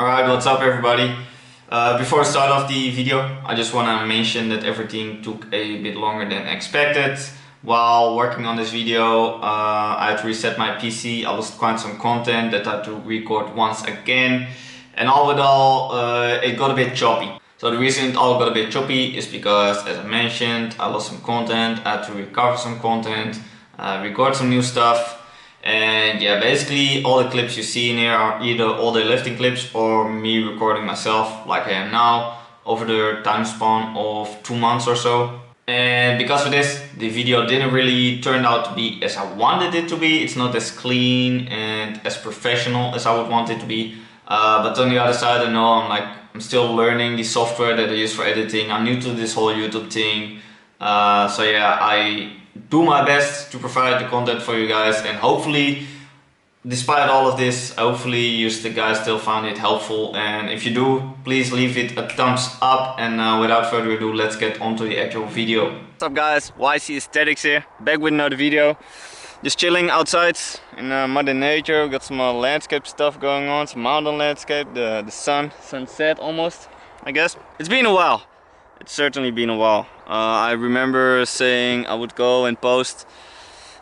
Alright, what's up everybody? Before I start off the video, I just want to mention that everything took a bit longer than expected. While working on this video, I had to reset my PC. I lost quite some content that I had to record once again. And all with all, it got a bit choppy. So the reason it all got a bit choppy is because, as I mentioned, I lost some content, I had to recover some content, record some new stuff. And yeah, basically all the clips you see in here are either all the lifting clips or me recording myself like I am now over the time span of 2 months or so. And because of this, the video didn't really turn out to be as I wanted it to be. It's not as clean and as professional as I would want it to be. But on the other side, I know I'm still learning the software that I use for editing. I'm new to this whole YouTube thing. So yeah, I do my best to provide the content for you guys, and hopefully, despite all of this, hopefully you guys still found it helpful. And if you do, please leave it a thumbs up. And without further ado, let's get on to the actual video. What's up guys, YC Aesthetics here, back with another video. Just chilling outside in Mother Nature. Got some landscape stuff going on, some mountain landscape, the sunset almost, I guess. It's been a while. It's certainly been a while. I remember saying I would go and post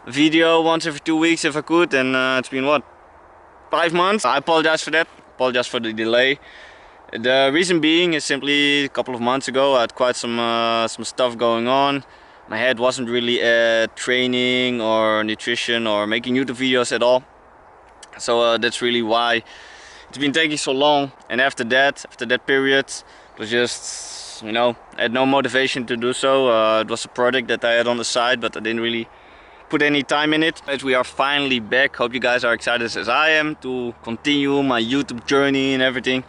a video once every 2 weeks if I could, and it's been what, 5 months? I apologize for that, apologize for the delay. The reason being is simply a couple of months ago I had quite some stuff going on. My head wasn't really at training or nutrition or making YouTube videos at all. So that's really why it's been taking so long. And after that period, it was just, you know, I had no motivation to do so. It was a project that I had on the side, but I didn't really put any time in it. As we are finally back, hope you guys are excited as I am to continue my YouTube journey and everything.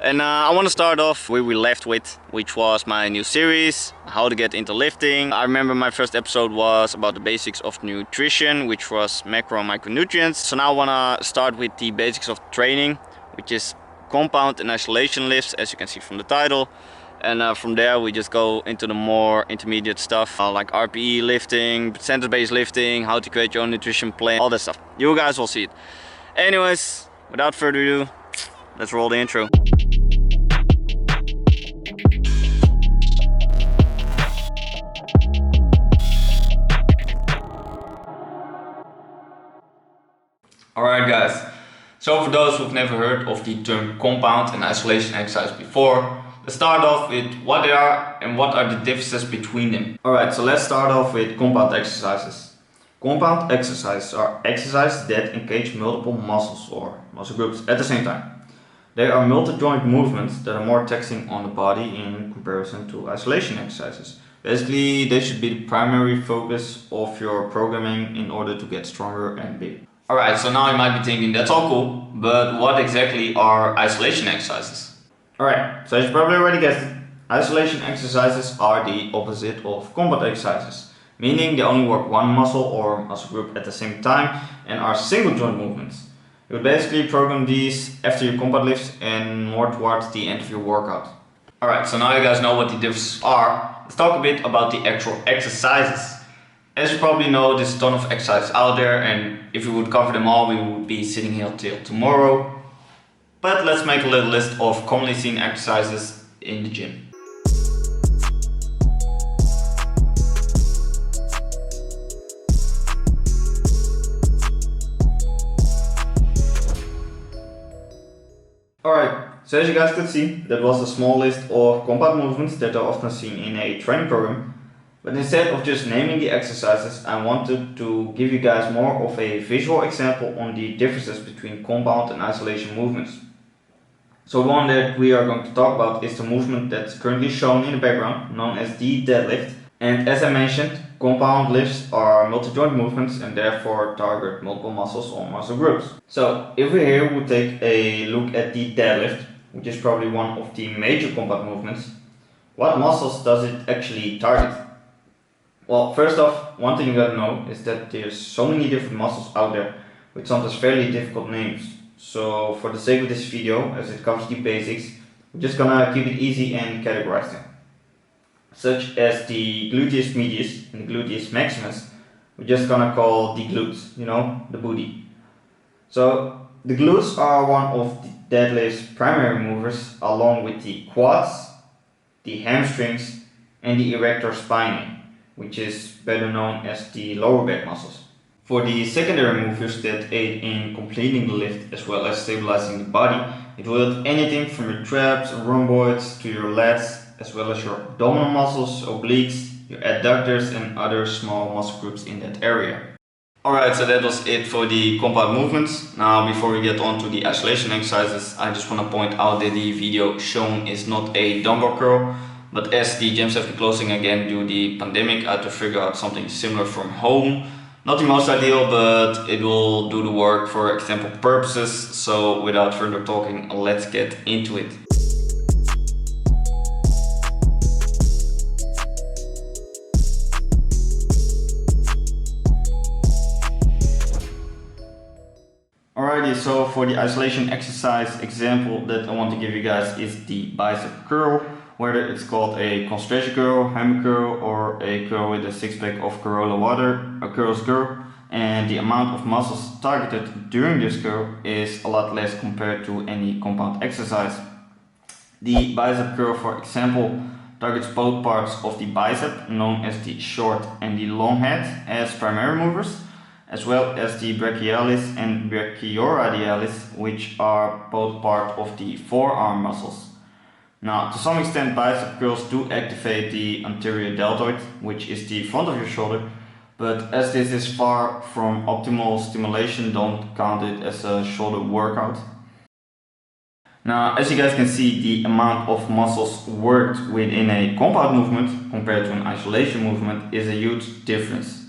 And I want to start off where we left with, which was my new series, how to get into lifting. I remember my first episode was about the basics of nutrition, which was macro and micronutrients. So now I want to start with the basics of training, which is compound and isolation lifts, as you can see from the title. And from there we just go into the more intermediate stuff, like RPE lifting, percentage-based lifting, how to create your own nutrition plan, all that stuff. You guys will see it. Anyways, without further ado, let's roll the intro. Alright guys, so for those who've never heard of the term compound and isolation exercise before, let's start off with what they are and what are the differences between them. Alright, so let's start off with compound exercises. Compound exercises are exercises that engage multiple muscles or muscle groups at the same time. They are multi-joint movements that are more taxing on the body in comparison to isolation exercises. Basically, they should be the primary focus of your programming in order to get stronger and bigger. Alright, so now you might be thinking, that's all cool, but what exactly are isolation exercises? Alright, so as you probably already guessed it, isolation exercises are the opposite of compound exercises, meaning they only work one muscle or muscle group at the same time and are single joint movements. You would basically program these after your compound lifts and more towards the end of your workout. Alright, so now you guys know what the differences are. Let's talk a bit about the actual exercises. As you probably know, there's a ton of exercises out there, and if we would cover them all, we would be sitting here till tomorrow. But let's make a little list of commonly seen exercises in the gym. Alright, so as you guys could see, that was a small list of compound movements that are often seen in a training program. But instead of just naming the exercises, I wanted to give you guys more of a visual example on the differences between compound and isolation movements. So one that we are going to talk about is the movement that's currently shown in the background, known as the deadlift. And as I mentioned, compound lifts are multi-joint movements and therefore target multiple muscles or muscle groups. So if we here would take a look at the deadlift, which is probably one of the major compound movements, what muscles does it actually target? Well, first off, one thing you gotta know is that there's so many different muscles out there with sometimes fairly difficult names. So for the sake of this video, as it covers the basics, we're just gonna keep it easy and categorize them. Such as the gluteus medius and the gluteus maximus, we're just gonna call the glutes, you know, the booty. So the glutes are one of the deadlift's primary movers along with the quads, the hamstrings, and the erector spinae, which is better known as the lower back muscles. For the secondary movers that aid in completing the lift as well as stabilizing the body, it will hit anything from your traps, rhomboids to your lats, as well as your abdominal muscles, obliques, your adductors and other small muscle groups in that area. Alright, so that was it for the compound movements. Now before we get on to the isolation exercises, I just want to point out that the video shown is not a dumbbell curl, but as the gyms have been closing again due to the pandemic, I had to figure out something similar from home. Not the most ideal, but it will do the work for example purposes. So without further talking, let's get into it. Alrighty, so for the isolation exercise example that I want to give you guys is the bicep curl, whether it's called a concentration curl, hammer curl, or a curl with a six-pack of Corolla water, a curl's curl, and the amount of muscles targeted during this curl is a lot less compared to any compound exercise. The bicep curl, for example, targets both parts of the bicep, known as the short and the long head, as primary movers, as well as the brachialis and brachioradialis, which are both part of the forearm muscles. Now, to some extent, bicep curls do activate the anterior deltoid, which is the front of your shoulder, but as this is far from optimal stimulation, don't count it as a shoulder workout. Now, as you guys can see, the amount of muscles worked within a compound movement compared to an isolation movement is a huge difference.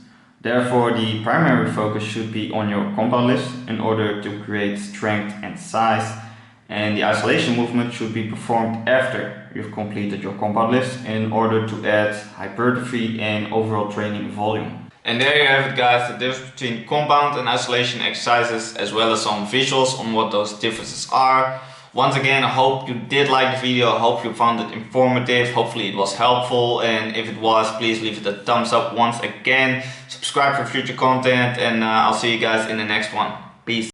Therefore, the primary focus should be on your compound lifts in order to create strength and size, and the isolation movement should be performed after you've completed your compound lifts in order to add hypertrophy and overall training volume. And there you have it guys, the difference between compound and isolation exercises, as well as some visuals on what those differences are. Once again, I hope you did like the video, I hope you found it informative, hopefully it was helpful, and if it was, please leave it a thumbs up once again, subscribe for future content, and I'll see you guys in the next one. Peace.